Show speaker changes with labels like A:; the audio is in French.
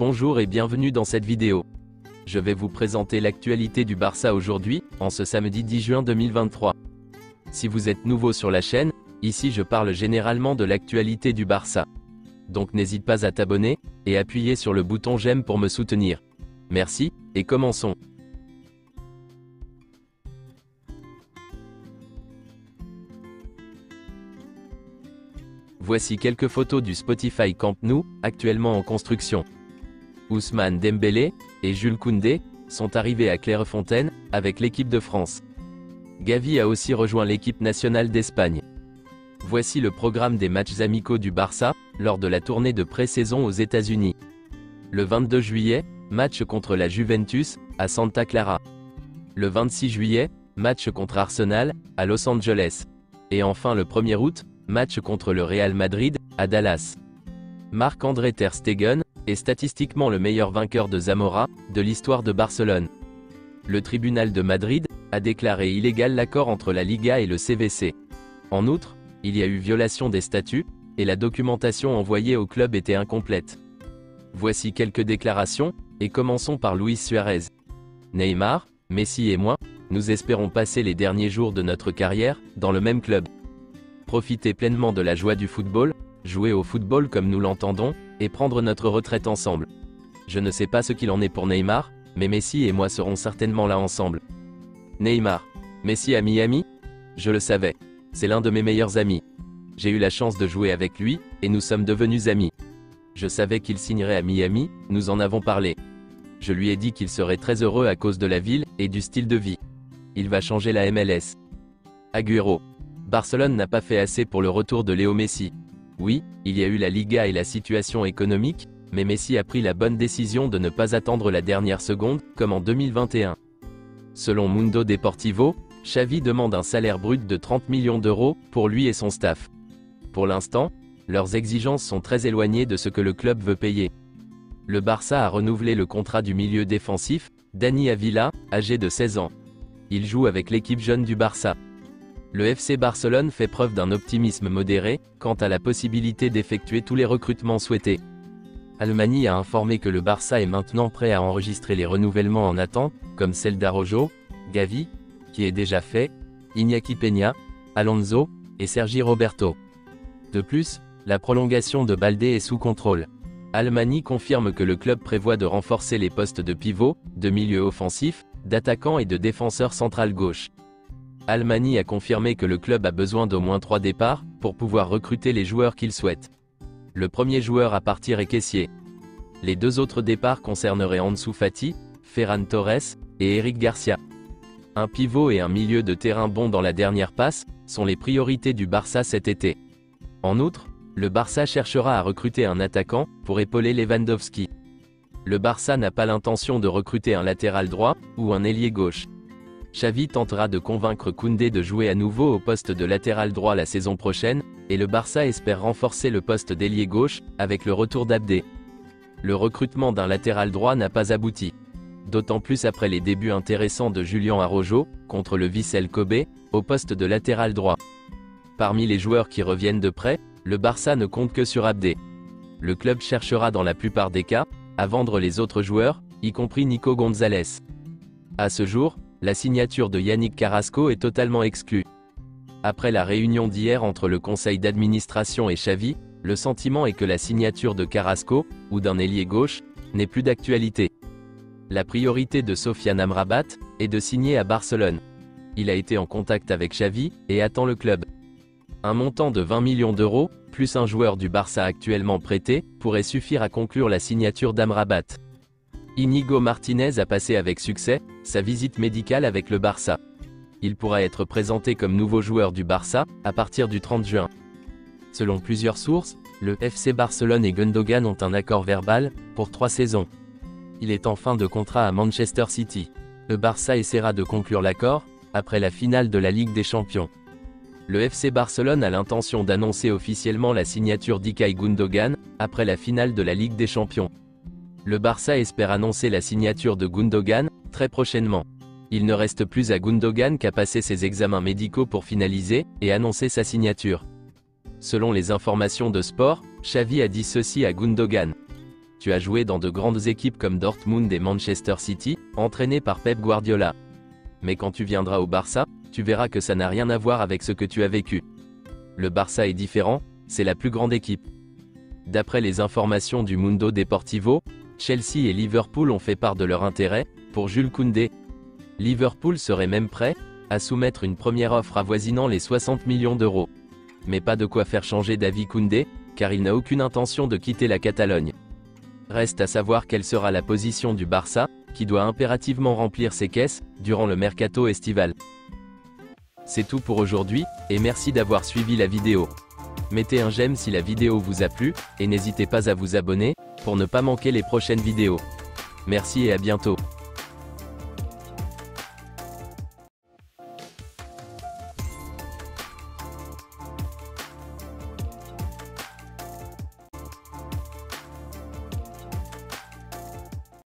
A: Bonjour et bienvenue dans cette vidéo. Je vais vous présenter l'actualité du Barça aujourd'hui, en ce samedi 10 juin 2023. Si vous êtes nouveau sur la chaîne, ici je parle généralement de l'actualité du Barça. Donc n'hésite pas à t'abonner, et appuyer sur le bouton j'aime pour me soutenir. Merci, et commençons. Voici quelques photos du Spotify Camp Nou, actuellement en construction. Ousmane Dembélé et Jules Koundé sont arrivés à Clairefontaine, avec l'équipe de France. Gavi a aussi rejoint l'équipe nationale d'Espagne. Voici le programme des matchs amicaux du Barça, lors de la tournée de pré-saison aux États-Unis. Le 22 juillet, match contre la Juventus, à Santa Clara. Le 26 juillet, match contre Arsenal, à Los Angeles. Et enfin le 1er août, match contre le Real Madrid, à Dallas. Marc-André Ter Stegen est statistiquement le meilleur vainqueur de Zamora, de l'histoire de Barcelone. Le tribunal de Madrid a déclaré illégal l'accord entre la Liga et le CVC. En outre, il y a eu violation des statuts, et la documentation envoyée au club était incomplète. Voici quelques déclarations, et commençons par Luis Suarez. Neymar, Messi et moi, nous espérons passer les derniers jours de notre carrière, dans le même club. Profiter pleinement de la joie du football, jouer au football comme nous l'entendons, et prendre notre retraite ensemble. Je ne sais pas ce qu'il en est pour Neymar, mais Messi et moi serons certainement là ensemble. Neymar. Messi à Miami? Je le savais. C'est l'un de mes meilleurs amis. J'ai eu la chance de jouer avec lui, et nous sommes devenus amis. Je savais qu'il signerait à Miami, nous en avons parlé. Je lui ai dit qu'il serait très heureux à cause de la ville, et du style de vie. Il va changer la MLS. Agüero. Barcelone n'a pas fait assez pour le retour de Léo Messi. Oui, il y a eu la Liga et la situation économique, mais Messi a pris la bonne décision de ne pas attendre la dernière seconde, comme en 2021. Selon Mundo Deportivo, Xavi demande un salaire brut de 30 millions d'euros, pour lui et son staff. Pour l'instant, leurs exigences sont très éloignées de ce que le club veut payer. Le Barça a renouvelé le contrat du milieu défensif, Dani Avila, âgé de 16 ans. Il joue avec l'équipe jeune du Barça. Le FC Barcelone fait preuve d'un optimisme modéré, quant à la possibilité d'effectuer tous les recrutements souhaités. Almani a informé que le Barça est maintenant prêt à enregistrer les renouvellements en attente, comme celle d'Araujo, Gavi, qui est déjà fait, Iñaki Peña, Alonso, et Sergi Roberto. De plus, la prolongation de Baldé est sous contrôle. Almani confirme que le club prévoit de renforcer les postes de pivot, de milieu offensif, d'attaquant et de défenseur central gauche. Almani a confirmé que le club a besoin d'au moins 3 départs, pour pouvoir recruter les joueurs qu'il souhaite. Le premier joueur à partir est Kessié. Les 2 autres départs concerneraient Ansu Fati, Ferran Torres, et Eric Garcia. Un pivot et un milieu de terrain bon dans la dernière passe, sont les priorités du Barça cet été. En outre, le Barça cherchera à recruter un attaquant, pour épauler Lewandowski. Le Barça n'a pas l'intention de recruter un latéral droit, ou un ailier gauche. Xavi tentera de convaincre Koundé de jouer à nouveau au poste de latéral droit la saison prochaine, et le Barça espère renforcer le poste d'ailier gauche, avec le retour d'Abdé. Le recrutement d'un latéral droit n'a pas abouti. D'autant plus après les débuts intéressants de Julián Araujo, contre le Vissel Kobe, au poste de latéral droit. Parmi les joueurs qui reviennent de près, le Barça ne compte que sur Abdé. Le club cherchera dans la plupart des cas, à vendre les autres joueurs, y compris Nico González. À ce jour, la signature de Yannick Carrasco est totalement exclue. Après la réunion d'hier entre le conseil d'administration et Xavi, le sentiment est que la signature de Carrasco, ou d'un ailier gauche, n'est plus d'actualité. La priorité de Sofiane Amrabat est de signer à Barcelone. Il a été en contact avec Xavi, et attend le club. Un montant de 20 millions d'euros, plus un joueur du Barça actuellement prêté, pourrait suffire à conclure la signature d'Amrabat. Íñigo Martínez a passé avec succès sa visite médicale avec le Barça. Il pourra être présenté comme nouveau joueur du Barça, à partir du 30 juin. Selon plusieurs sources, le FC Barcelone et Gundogan ont un accord verbal, pour 3 saisons. Il est en fin de contrat à Manchester City. Le Barça essaiera de conclure l'accord, après la finale de la Ligue des Champions. Le FC Barcelone a l'intention d'annoncer officiellement la signature d'Ilkay Gundogan, après la finale de la Ligue des Champions. Le Barça espère annoncer la signature de Gundogan, très prochainement. Il ne reste plus à Gundogan qu'à passer ses examens médicaux pour finaliser, et annoncer sa signature. Selon les informations de Sport, Xavi a dit ceci à Gundogan. tu as joué dans de grandes équipes comme Dortmund et Manchester City, entraîné par Pep Guardiola. Mais quand tu viendras au Barça, tu verras que ça n'a rien à voir avec ce que tu as vécu. Le Barça est différent, c'est la plus grande équipe. D'après les informations du Mundo Deportivo, Chelsea et Liverpool ont fait part de leur intérêt pour Jules Koundé. Liverpool serait même prêt à soumettre une première offre avoisinant les 60 millions d'euros. Mais pas de quoi faire changer d'avis Koundé, car il n'a aucune intention de quitter la Catalogne. Reste à savoir quelle sera la position du Barça, qui doit impérativement remplir ses caisses durant le mercato estival. C'est tout pour aujourd'hui, et merci d'avoir suivi la vidéo. Mettez un j'aime si la vidéo vous a plu, et n'hésitez pas à vous abonner, pour ne pas manquer les prochaines vidéos. Merci et à bientôt.